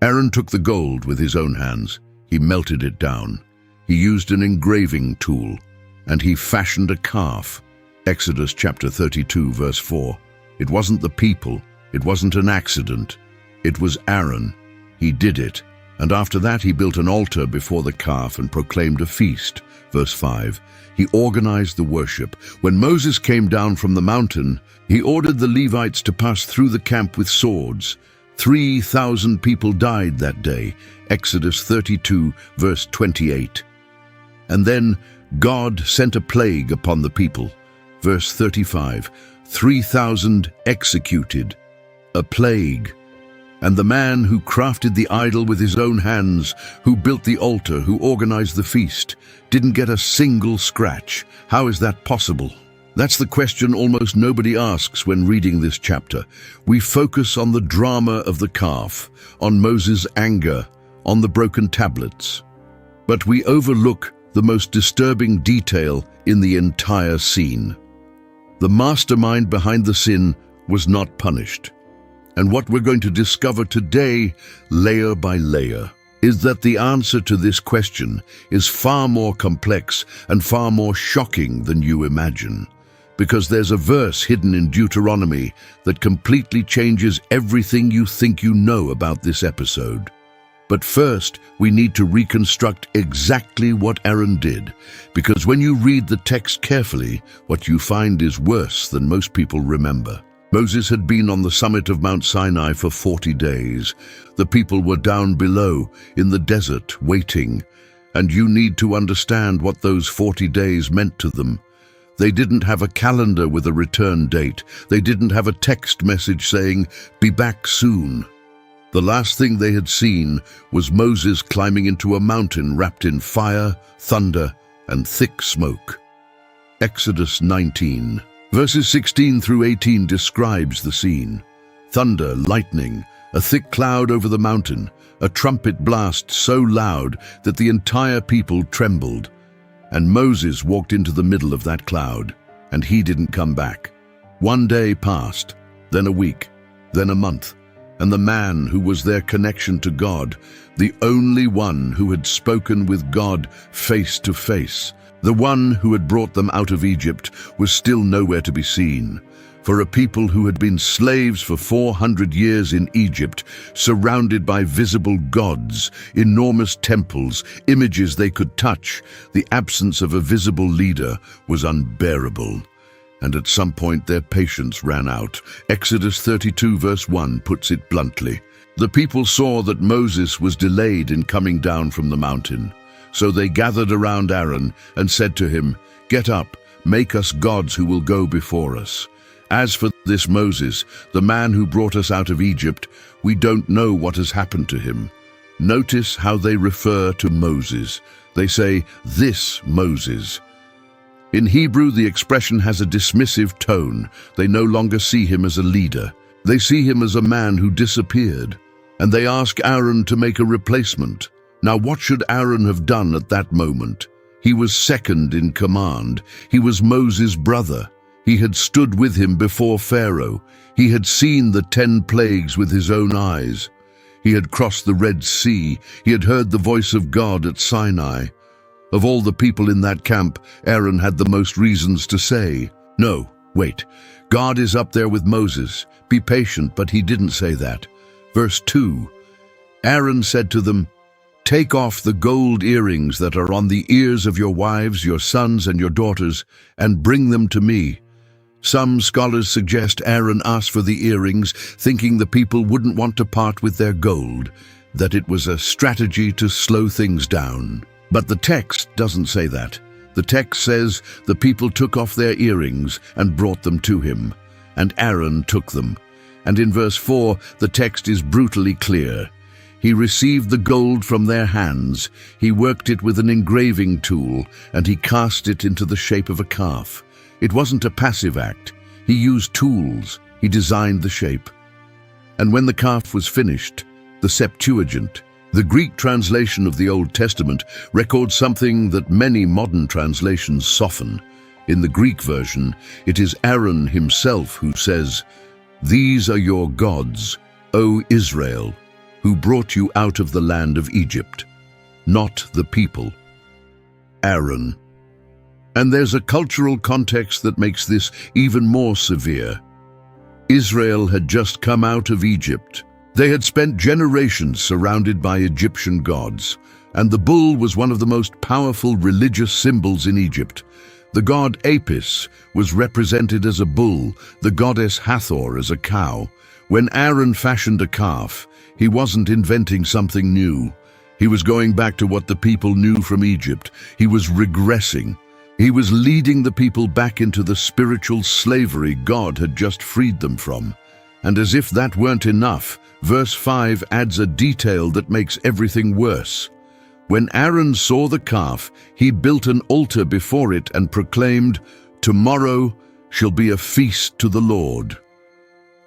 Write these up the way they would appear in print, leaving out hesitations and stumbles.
Aaron took the gold with his own hands. He melted it down. He used an engraving tool, and he fashioned a calf. Exodus chapter 32, verse 4. It wasn't the people. It wasn't an accident. It was Aaron. He did it. And after that he built an altar before the calf and proclaimed a feast. Verse 5. He organized the worship. When Moses came down from the mountain, he ordered the Levites to pass through the camp with swords. 3,000 people died that day. Exodus 32, verse 28. And then God sent a plague upon the people. Verse 35. 3,000 executed. A plague. And the man who crafted the idol with his own hands, who built the altar, who organized the feast, didn't get a single scratch. How is that possible? That's the question almost nobody asks when reading this chapter. We focus on the drama of the calf, on Moses' anger, on the broken tablets. But we overlook the most disturbing detail in the entire scene. The mastermind behind the sin was not punished. And what we're going to discover today, layer by layer, is that the answer to this question is far more complex and far more shocking than you imagine. Because there's a verse hidden in Deuteronomy that completely changes everything you think you know about this episode. But first, we need to reconstruct exactly what Aaron did, because when you read the text carefully, what you find is worse than most people remember. Moses had been on the summit of Mount Sinai for 40 days. The people were down below, in the desert, waiting. And you need to understand what those 40 days meant to them. They didn't have a calendar with a return date. They didn't have a text message saying, "Be back soon." The last thing they had seen was Moses climbing into a mountain wrapped in fire, thunder, and thick smoke. Exodus 19. Verses 16 through 18 describes the scene. Thunder, lightning, a thick cloud over the mountain, a trumpet blast so loud that the entire people trembled. And Moses walked into the middle of that cloud, and he didn't come back. 1 day passed, then a week, then a month, and the man who was their connection to God, the only one who had spoken with God face to face, the one who had brought them out of Egypt, was still nowhere to be seen. For a people who had been slaves for 400 years in Egypt, surrounded by visible gods, enormous temples, images they could touch, the absence of a visible leader was unbearable. And at some point their patience ran out. Exodus 32 verse 1 puts it bluntly. The people saw that Moses was delayed in coming down from the mountain. So they gathered around Aaron and said to him, "Get up, make us gods who will go before us. As for this Moses, the man who brought us out of Egypt, we don't know what has happened to him." Notice how they refer to Moses. They say, "this Moses." In Hebrew, the expression has a dismissive tone. They no longer see him as a leader. They see him as a man who disappeared. And they ask Aaron to make a replacement. Now, what should Aaron have done at that moment? He was second in command. He was Moses' brother. He had stood with him before Pharaoh. He had seen the 10 plagues with his own eyes. He had crossed the Red Sea. He had heard the voice of God at Sinai. Of all the people in that camp, Aaron had the most reasons to say, "No, wait, God is up there with Moses. Be patient," but he didn't say that. Verse 2, Aaron said to them, "Take off the gold earrings that are on the ears of your wives, your sons, and your daughters, and bring them to me." Some scholars suggest Aaron asked for the earrings, thinking the people wouldn't want to part with their gold, that it was a strategy to slow things down. But the text doesn't say that. The text says the people took off their earrings and brought them to him, and Aaron took them. And in verse 4, the text is brutally clear. He received the gold from their hands, he worked it with an engraving tool, and he cast it into the shape of a calf. It wasn't a passive act. He used tools. He designed the shape. And when the calf was finished, the Septuagint, the Greek translation of the Old Testament, records something that many modern translations soften. In the Greek version, it is Aaron himself who says, "These are your gods, O Israel, who brought you out of the land of Egypt, not the people. Aaron. And there's a cultural context that makes this even more severe. Israel had just come out of Egypt. They had spent generations surrounded by Egyptian gods, and the bull was one of the most powerful religious symbols in Egypt. The god Apis was represented as a bull, the goddess Hathor as a cow. When Aaron fashioned a calf, he wasn't inventing something new. He was going back to what the people knew from Egypt. He was regressing. He was leading the people back into the spiritual slavery God had just freed them from. And as if that weren't enough, verse 5 adds a detail that makes everything worse. When Aaron saw the calf, he built an altar before it and proclaimed, "Tomorrow shall be a feast to the Lord."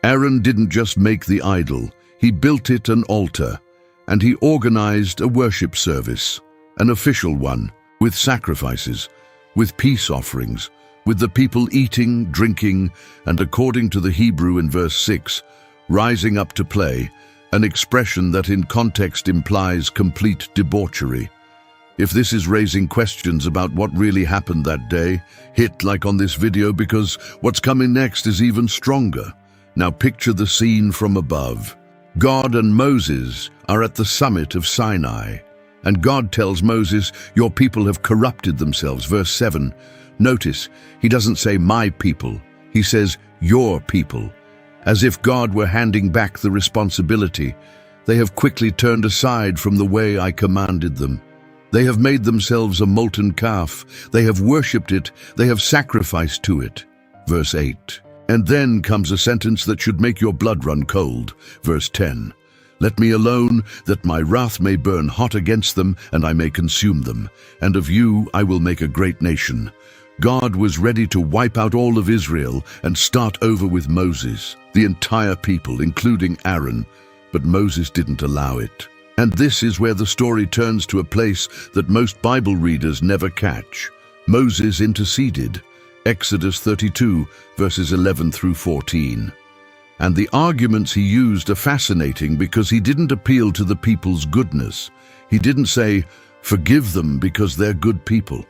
Aaron didn't just make the idol, he built it an altar, and he organized a worship service, an official one, with sacrifices, with peace offerings, with the people eating, drinking, and according to the Hebrew in verse 6, rising up to play, an expression that in context implies complete debauchery. If this is raising questions about what really happened that day, hit like on this video because what's coming next is even stronger. Now picture the scene from above. God and Moses are at the summit of Sinai, and God tells Moses, "Your people have corrupted themselves." Verse 7. Notice, he doesn't say "my people," he says "your people," as if God were handing back the responsibility. They have quickly turned aside from the way I commanded them. They have made themselves a molten calf. They have worshipped it. They have sacrificed to it. Verse 8. And then comes a sentence that should make your blood run cold. Verse 10. Let me alone, that my wrath may burn hot against them, and I may consume them. And of you I will make a great nation. God was ready to wipe out all of Israel and start over with Moses, the entire people, including Aaron. But Moses didn't allow it. And this is where the story turns to a place that most Bible readers never catch. Moses interceded. Exodus 32, verses 11 through 14. And the arguments he used are fascinating because he didn't appeal to the people's goodness. He didn't say, "Forgive them because they're good people."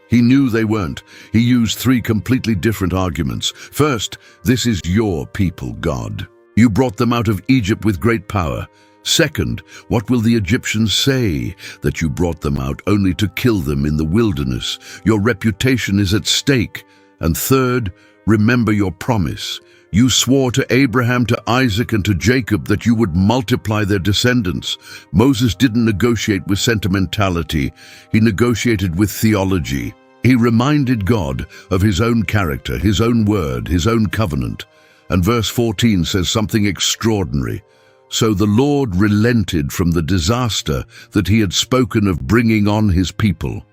He knew they weren't. He used three completely different arguments. First, "This is your people, God. You brought them out of Egypt with great power." Second, "What will the Egyptians say that you brought them out only to kill them in the wilderness? Your reputation is at stake." And third, "Remember your promise. You swore to Abraham, to Isaac, and to Jacob that you would multiply their descendants." Moses didn't negotiate with sentimentality. He negotiated with theology. He reminded God of his own character, his own word, his own covenant. And verse 14 says something extraordinary. So the Lord relented from the disaster that he had spoken of bringing on his people.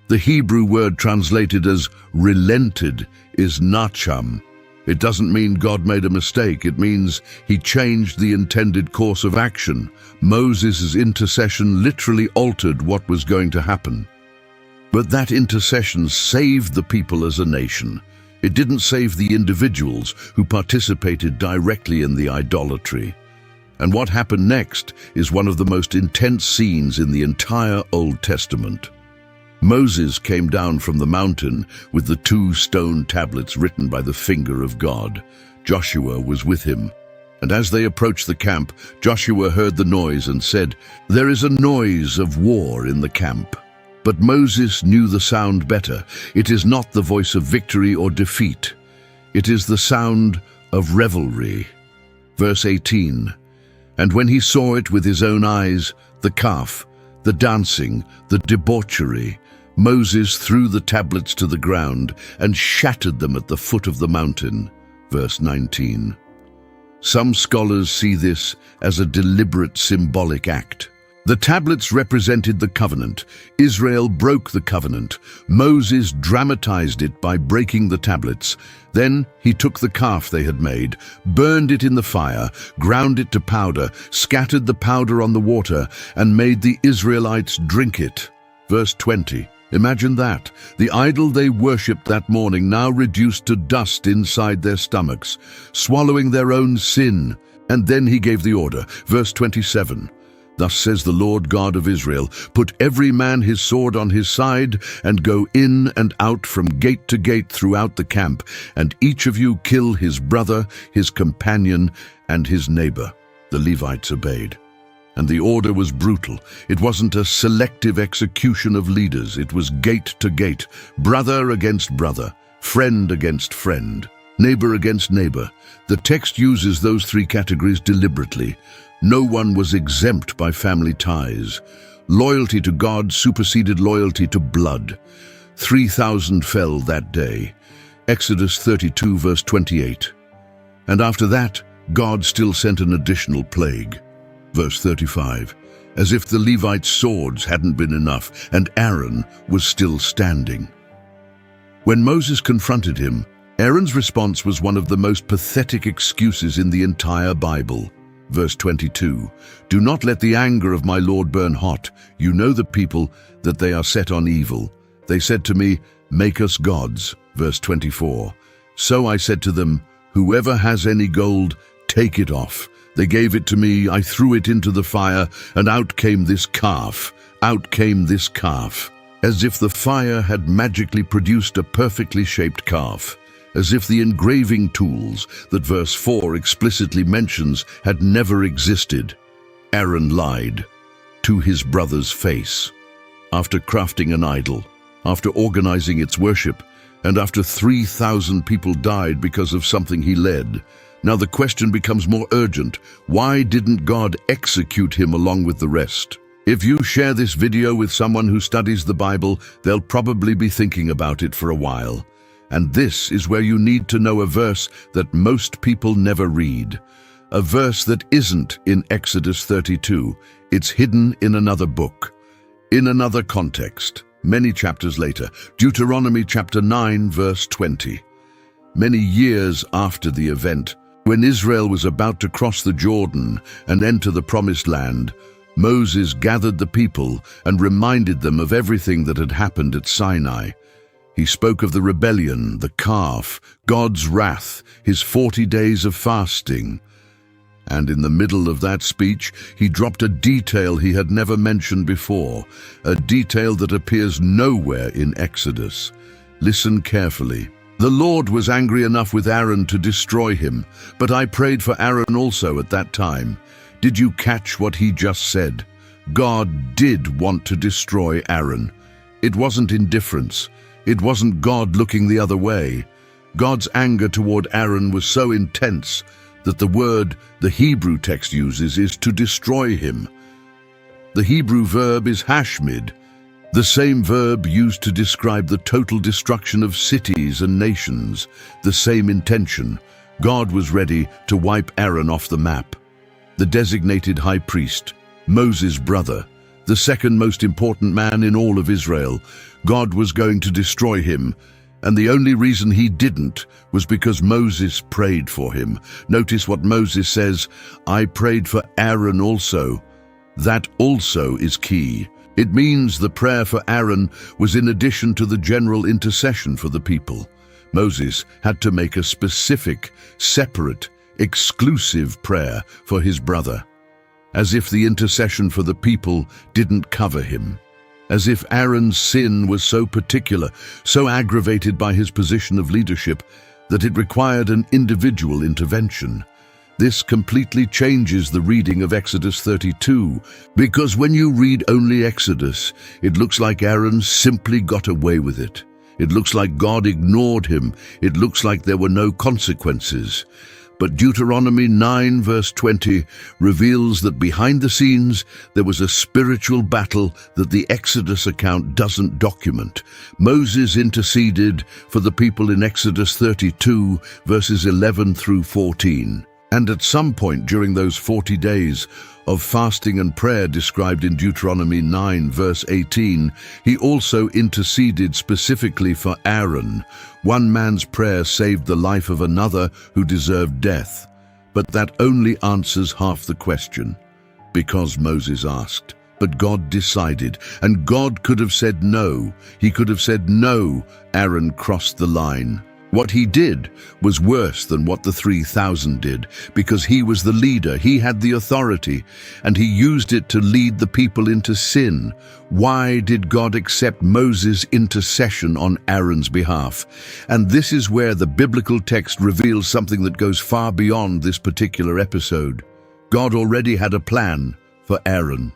The Hebrew word translated as relented is nacham. It doesn't mean God made a mistake. It means he changed the intended course of action. Moses' intercession literally altered what was going to happen. But that intercession saved the people as a nation. It didn't save the individuals who participated directly in the idolatry. And what happened next is one of the most intense scenes in the entire Old Testament. Moses came down from the mountain with the 2 stone tablets written by the finger of God. Joshua was with him. And as they approached the camp, Joshua heard the noise and said, "There is a noise of war in the camp." But Moses knew the sound better. It is not the voice of victory or defeat. It is the sound of revelry. Verse 18. And when he saw it with his own eyes, the calf, the dancing, the debauchery, Moses threw the tablets to the ground and shattered them at the foot of the mountain. Verse 19. Some scholars see this as a deliberate symbolic act. The tablets represented the covenant. Israel broke the covenant. Moses dramatized it by breaking the tablets. Then he took the calf they had made, burned it in the fire, ground it to powder, scattered the powder on the water, and made the Israelites drink it. Verse 20. Imagine that. The idol they worshipped that morning now reduced to dust inside their stomachs, swallowing their own sin. And then he gave the order. Verse 27. Thus says the Lord God of Israel, put every man his sword on his side, and go in and out from gate to gate throughout the camp, and each of you kill his brother, his companion, and his neighbor. The Levites obeyed. And the order was brutal. It wasn't a selective execution of leaders. It was gate to gate, brother against brother, friend against friend, neighbor against neighbor. The text uses those three categories deliberately. No one was exempt by family ties. Loyalty to God superseded loyalty to blood. 3,000 fell that day. Exodus 32, verse 28. And after that, God still sent an additional plague. Verse 35. As if the Levites' swords hadn't been enough, and Aaron was still standing. When Moses confronted him, Aaron's response was one of the most pathetic excuses in the entire Bible. Verse 22, do not let the anger of my Lord burn hot. You know the people, that they are set on evil. They said to me, make us gods. Verse 24, so I said to them, whoever has any gold, take it off. They gave it to me, I threw it into the fire, and out came this calf. Out came this calf. As if the fire had magically produced a perfectly shaped calf. As if the engraving tools that verse 4 explicitly mentions had never existed. Aaron lied to his brother's face. After crafting an idol, after organizing its worship, and after 3,000 people died because of something he led. Now the question becomes more urgent. Why didn't God execute him along with the rest? If you share this video with someone who studies the Bible, they'll probably be thinking about it for a while. And this is where you need to know a verse that most people never read. A verse that isn't in Exodus 32. It's hidden in another book, in another context. Many chapters later, Deuteronomy chapter 9, verse 20. Many years after the event, when Israel was about to cross the Jordan and enter the Promised Land, Moses gathered the people and reminded them of everything that had happened at Sinai. He spoke of the rebellion, the calf, God's wrath, his 40 days of fasting. And in the middle of that speech, he dropped a detail he had never mentioned before, a detail that appears nowhere in Exodus. Listen carefully. The Lord was angry enough with Aaron to destroy him, but I prayed for Aaron also at that time. Did you catch what he just said? God did want to destroy Aaron. It wasn't indifference. It wasn't God looking the other way. God's anger toward Aaron was so intense that the word the Hebrew text uses is to destroy him. The Hebrew verb is hashmid, the same verb used to describe the total destruction of cities and nations, the same intention. God was ready to wipe Aaron off the map. The designated high priest, Moses' brother, the second most important man in all of Israel, God was going to destroy him, and the only reason he didn't was because Moses prayed for him. Notice what Moses says, I prayed for Aaron also. That also is key. It means the prayer for Aaron was in addition to the general intercession for the people. Moses had to make a specific, separate, exclusive prayer for his brother, as if the intercession for the people didn't cover him. As if Aaron's sin was so particular, so aggravated by his position of leadership, that it required an individual intervention. This completely changes the reading of Exodus 32, because when you read only Exodus, it looks like Aaron simply got away with it. It looks like God ignored him. It looks like there were no consequences. But Deuteronomy 9 verse 20 reveals that behind the scenes there was a spiritual battle that the Exodus account doesn't document. Moses interceded for the people in Exodus 32 verses 11 through 14. And at some point during those 40 days of fasting and prayer described in Deuteronomy 9 verse 18, he also interceded specifically for Aaron. One man's prayer saved the life of another who deserved death. But that only answers half the question, because Moses asked. But God decided, and God could have said no. He could have said no. Aaron crossed the line. What he did was worse than what the 3,000 did, because he was the leader, he had the authority, and he used it to lead the people into sin. Why did God accept Moses' intercession on Aaron's behalf? And this is where the biblical text reveals something that goes far beyond this particular episode. God already had a plan for Aaron.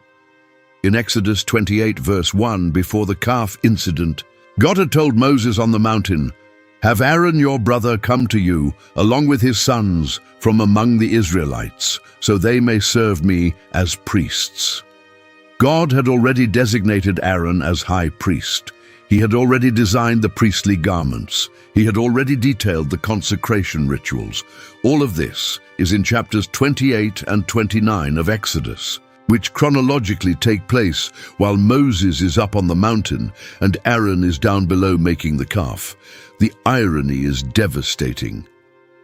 In Exodus 28 verse 1, before the calf incident, God had told Moses on the mountain, "Have Aaron your brother come to you, along with his sons, from among the Israelites, so they may serve me as priests." God had already designated Aaron as high priest. He had already designed the priestly garments. He had already detailed the consecration rituals. All of this is in chapters 28 and 29 of Exodus, which chronologically take place while Moses is up on the mountain and Aaron is down below making the calf. The irony is devastating.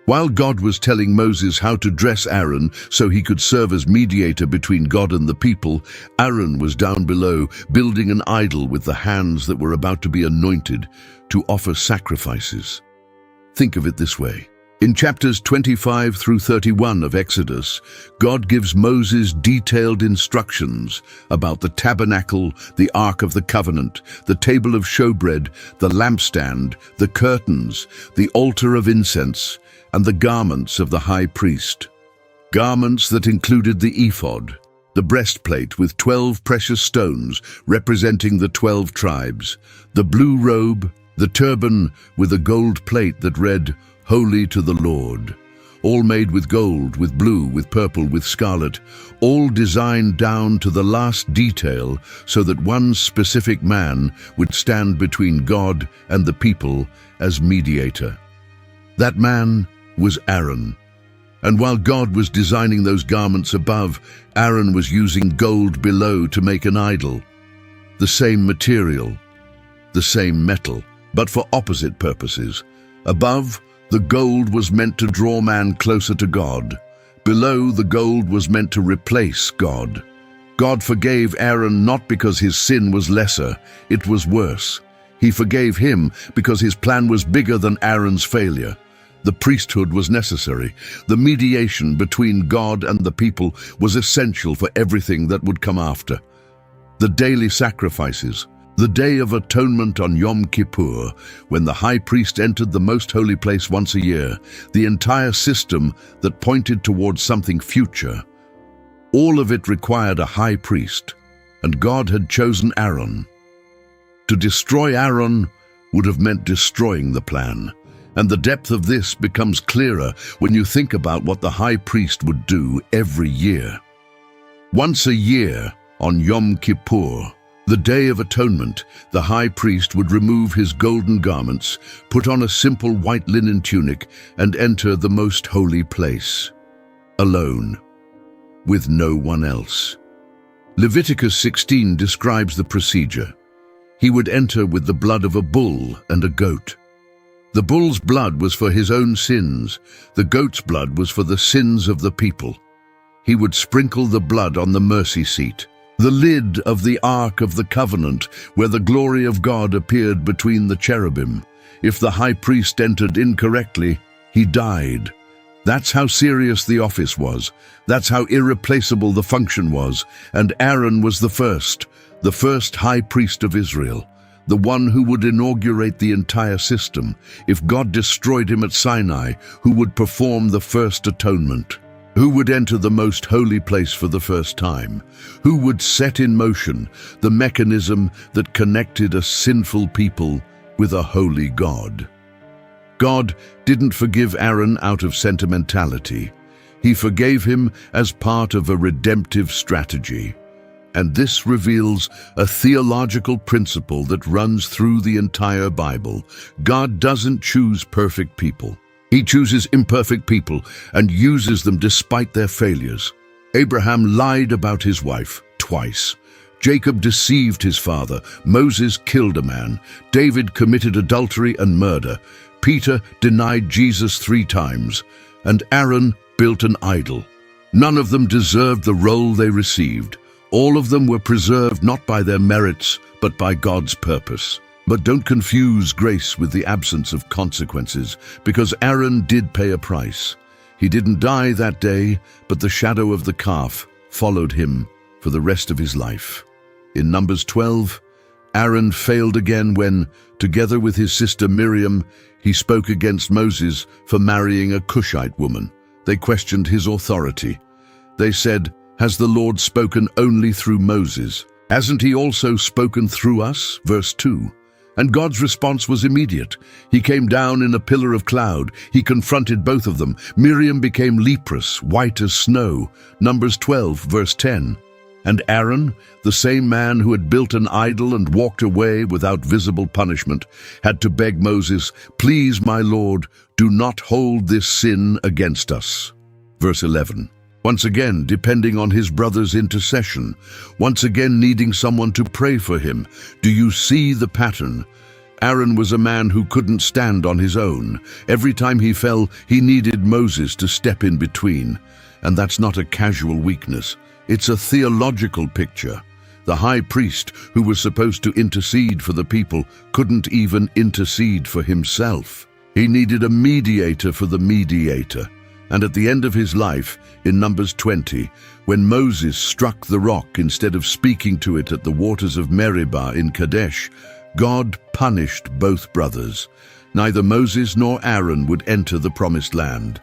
While God was telling Moses how to dress Aaron so he could serve as mediator between God and the people, Aaron was down below building an idol with the hands that were about to be anointed to offer sacrifices. Think of it this way. In chapters 25 through 31 of Exodus, God gives Moses detailed instructions about the tabernacle, the Ark of the Covenant, the table of showbread, the lampstand, the curtains, the altar of incense, and the garments of the high priest. Garments that included the ephod, the breastplate with 12 precious stones representing the 12 tribes, the blue robe, the turban with a gold plate that read, "Holy to the Lord," all made with gold, with blue, with purple, with scarlet, all designed down to the last detail so that one specific man would stand between God and the people as mediator. That man was Aaron. And while God was designing those garments above, Aaron was using gold below to make an idol. The same material, the same metal, but for opposite purposes. Above, the gold was meant to draw man closer to God. Below, the gold was meant to replace God. God forgave Aaron not because his sin was lesser, it was worse. He forgave him because his plan was bigger than Aaron's failure. The priesthood was necessary. The mediation between God and the people was essential for everything that would come after. The daily sacrifices, the Day of Atonement on Yom Kippur, when the high priest entered the most holy place once a year, the entire system that pointed towards something future. All of it required a high priest, and God had chosen Aaron. To destroy Aaron would have meant destroying the plan. And the depth of this becomes clearer when you think about what the high priest would do every year. Once a year, on Yom Kippur, the Day of Atonement, the high priest would remove his golden garments, put on a simple white linen tunic, and enter the most holy place, alone, with no one else. Leviticus 16 describes the procedure. He would enter with the blood of a bull and a goat. The bull's blood was for his own sins. The goat's blood was for the sins of the people. He would sprinkle the blood on the mercy seat, the lid of the Ark of the Covenant, where the glory of God appeared between the cherubim. If the high priest entered incorrectly, he died. That's how serious the office was. That's how irreplaceable the function was. And Aaron was the first high priest of Israel. The one who would inaugurate the entire system. If God destroyed him at Sinai, who would perform the first atonement? Who would enter the most holy place for the first time? Who would set in motion the mechanism that connected a sinful people with a holy God? God didn't forgive Aaron out of sentimentality. He forgave him as part of a redemptive strategy. And this reveals a theological principle that runs through the entire Bible. God doesn't choose perfect people. He chooses imperfect people and uses them despite their failures. Abraham lied about his wife twice. Jacob deceived his father. Moses killed a man. David committed adultery and murder. Peter denied Jesus 3 times. And Aaron built an idol. None of them deserved the role they received. All of them were preserved not by their merits, but by God's purpose. But don't confuse grace with the absence of consequences, because Aaron did pay a price. He didn't die that day, but the shadow of the calf followed him for the rest of his life. In Numbers 12, Aaron failed again when, together with his sister Miriam, he spoke against Moses for marrying a Cushite woman. They questioned his authority. They said, "Has the Lord spoken only through Moses? Hasn't he also spoken through us?" Verse 2. And God's response was immediate. He came down in a pillar of cloud. He confronted both of them. Miriam became leprous, white as snow. Numbers 12, verse 10. And Aaron, the same man who had built an idol and walked away without visible punishment, had to beg Moses, "Please, my Lord, do not hold this sin against us." Verse 11. Once again, depending on his brother's intercession, once again needing someone to pray for him. Do you see the pattern? Aaron was a man who couldn't stand on his own. Every time he fell, he needed Moses to step in between. And that's not a casual weakness. It's a theological picture. The high priest, who was supposed to intercede for the people, couldn't even intercede for himself. He needed a mediator for the mediator. And at the end of his life, in Numbers 20, when Moses struck the rock instead of speaking to it at the waters of Meribah in Kadesh, God punished both brothers. Neither Moses nor Aaron would enter the promised land.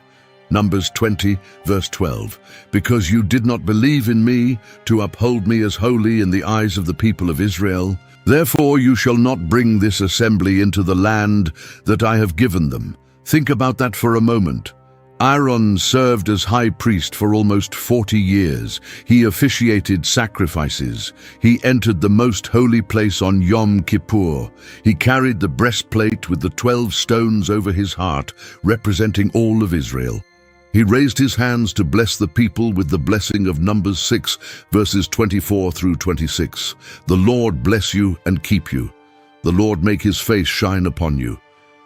Numbers 20, verse 12. Because you did not believe in me to uphold me as holy in the eyes of the people of Israel, therefore you shall not bring this assembly into the land that I have given them. Think about that for a moment. Aaron served as high priest for almost 40 years. He officiated sacrifices. He entered the most holy place on Yom Kippur. He carried the breastplate with the 12 stones over his heart, representing all of Israel. He raised his hands to bless the people with the blessing of Numbers 6, verses 24 through 26. The Lord bless you and keep you. The Lord make his face shine upon you.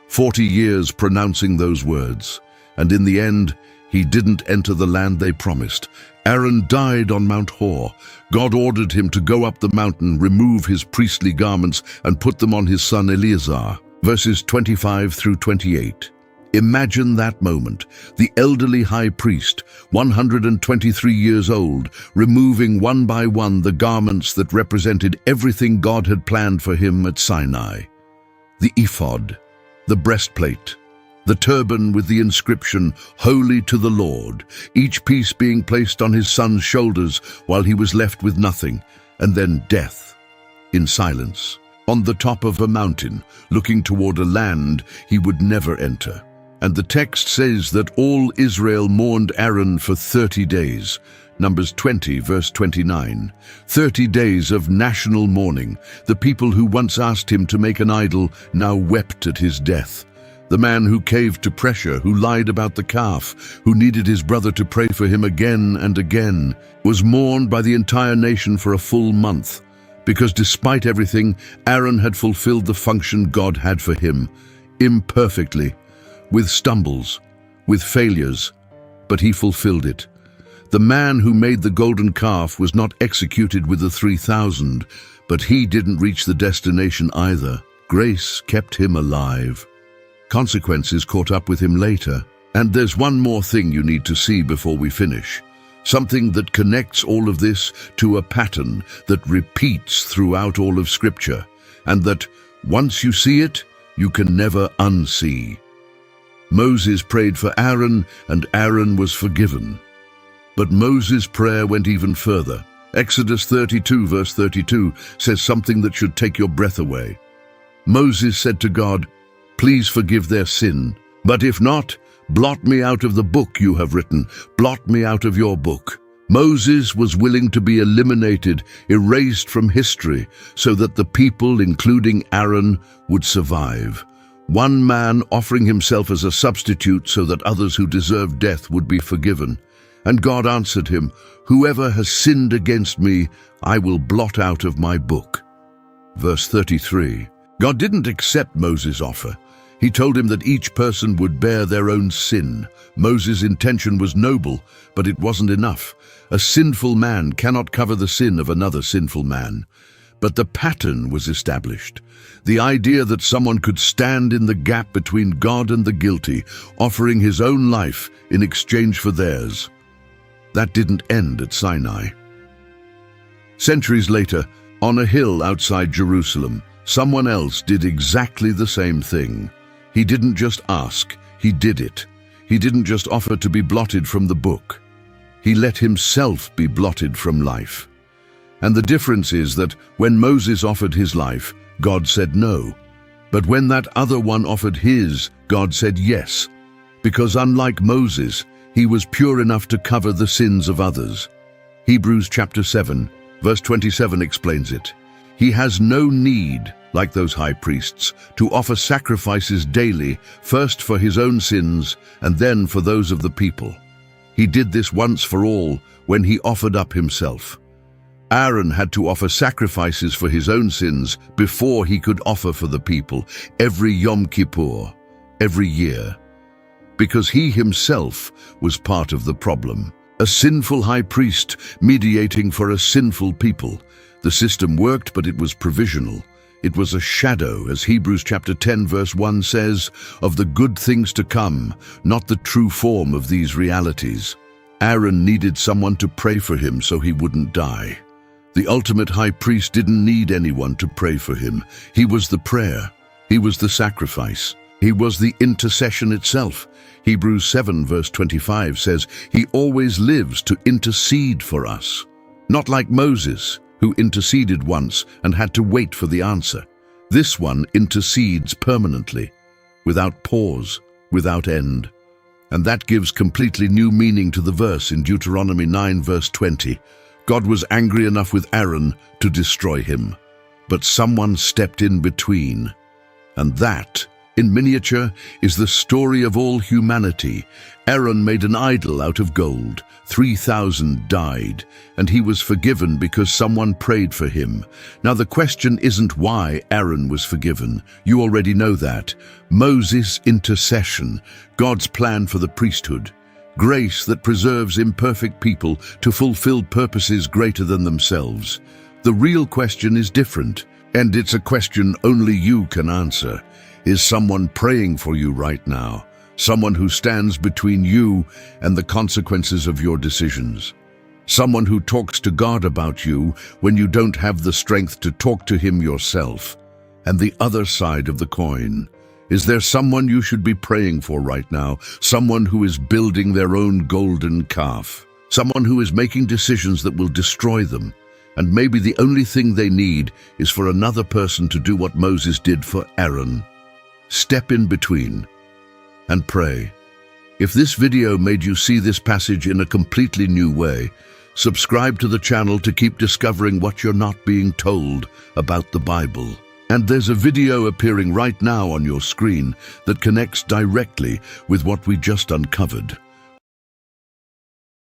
40 years pronouncing those words. And in the end, he didn't enter the land they promised. Aaron died on Mount Hor. God ordered him to go up the mountain, remove his priestly garments, and put them on his son Eleazar. Verses 25 through 28. Imagine that moment, the elderly high priest, 123 years old, removing one by one the garments that represented everything God had planned for him at Sinai. The ephod, the breastplate, the turban with the inscription, "Holy to the Lord," each piece being placed on his son's shoulders while he was left with nothing, and then death, in silence, on the top of a mountain, looking toward a land he would never enter. And the text says that all Israel mourned Aaron for 30 days. Numbers 20, verse 29. 30 days of national mourning. The people who once asked him to make an idol now wept at his death. The man who caved to pressure, who lied about the calf, who needed his brother to pray for him again and again, was mourned by the entire nation for a full month. Because despite everything, Aaron had fulfilled the function God had for him, imperfectly, with stumbles, with failures, but he fulfilled it. The man who made the golden calf was not executed with the 3,000, but he didn't reach the destination either. Grace kept him alive. Consequences caught up with him later. And there's one more thing you need to see before we finish. Something that connects all of this to a pattern that repeats throughout all of Scripture, and that, once you see it, you can never unsee. Moses prayed for Aaron, and Aaron was forgiven. But Moses' prayer went even further. Exodus 32, verse 32, says something that should take your breath away. Moses said to God, "Please forgive their sin, but if not, blot me out of the book you have written. Blot me out of your book." Moses was willing to be eliminated, erased from history, so that the people, including Aaron, would survive. One man offering himself as a substitute so that others who deserved death would be forgiven. And God answered him, "Whoever has sinned against me, I will blot out of my book." Verse 33. God didn't accept Moses' offer. He told him that each person would bear their own sin. Moses' intention was noble, but it wasn't enough. A sinful man cannot cover the sin of another sinful man. But the pattern was established. The idea that someone could stand in the gap between God and the guilty, offering his own life in exchange for theirs. That didn't end at Sinai. Centuries later, on a hill outside Jerusalem, someone else did exactly the same thing. He didn't just ask, he did it. He didn't just offer to be blotted from the book. He let himself be blotted from life. And the difference is that when Moses offered his life, God said no. But when that other one offered his, God said yes. Because unlike Moses, he was pure enough to cover the sins of others. Hebrews chapter 7, verse 27 explains it. He has no need, like those high priests, to offer sacrifices daily, first for his own sins and then for those of the people. He did this once for all when he offered up himself. Aaron had to offer sacrifices for his own sins before he could offer for the people, every Yom Kippur, every year. Because he himself was part of the problem. A sinful high priest mediating for a sinful people. The system worked, but it was provisional. It was a shadow, as Hebrews chapter 10 verse 1 says, of the good things to come, not the true form of these realities. Aaron needed someone to pray for him so he wouldn't die. The ultimate high priest didn't need anyone to pray for him. He was the prayer. He was the sacrifice. He was the intercession itself. Hebrews 7 verse 25 says, he always lives to intercede for us. Not like Moses, who interceded once and had to wait for the answer. This one intercedes permanently, without pause, without end. And that gives completely new meaning to the verse in Deuteronomy 9 verse 20. God was angry enough with Aaron to destroy him, but someone stepped in between. And that, in miniature, is the story of all humanity. Aaron made an idol out of gold. 3,000 died, and he was forgiven because someone prayed for him. Now the question isn't why Aaron was forgiven. You already know that. Moses' intercession, God's plan for the priesthood. Grace that preserves imperfect people to fulfill purposes greater than themselves. The real question is different, and it's a question only you can answer. Is someone praying for you right now? Someone who stands between you and the consequences of your decisions. Someone who talks to God about you when you don't have the strength to talk to him yourself. And the other side of the coin. Is there someone you should be praying for right now? Someone who is building their own golden calf. Someone who is making decisions that will destroy them. And maybe the only thing they need is for another person to do what Moses did for Aaron. Step in between and pray. If this video made you see this passage in a completely new way, subscribe to the channel to keep discovering what you're not being told about the Bible. And there's a video appearing right now on your screen that connects directly with what we just uncovered.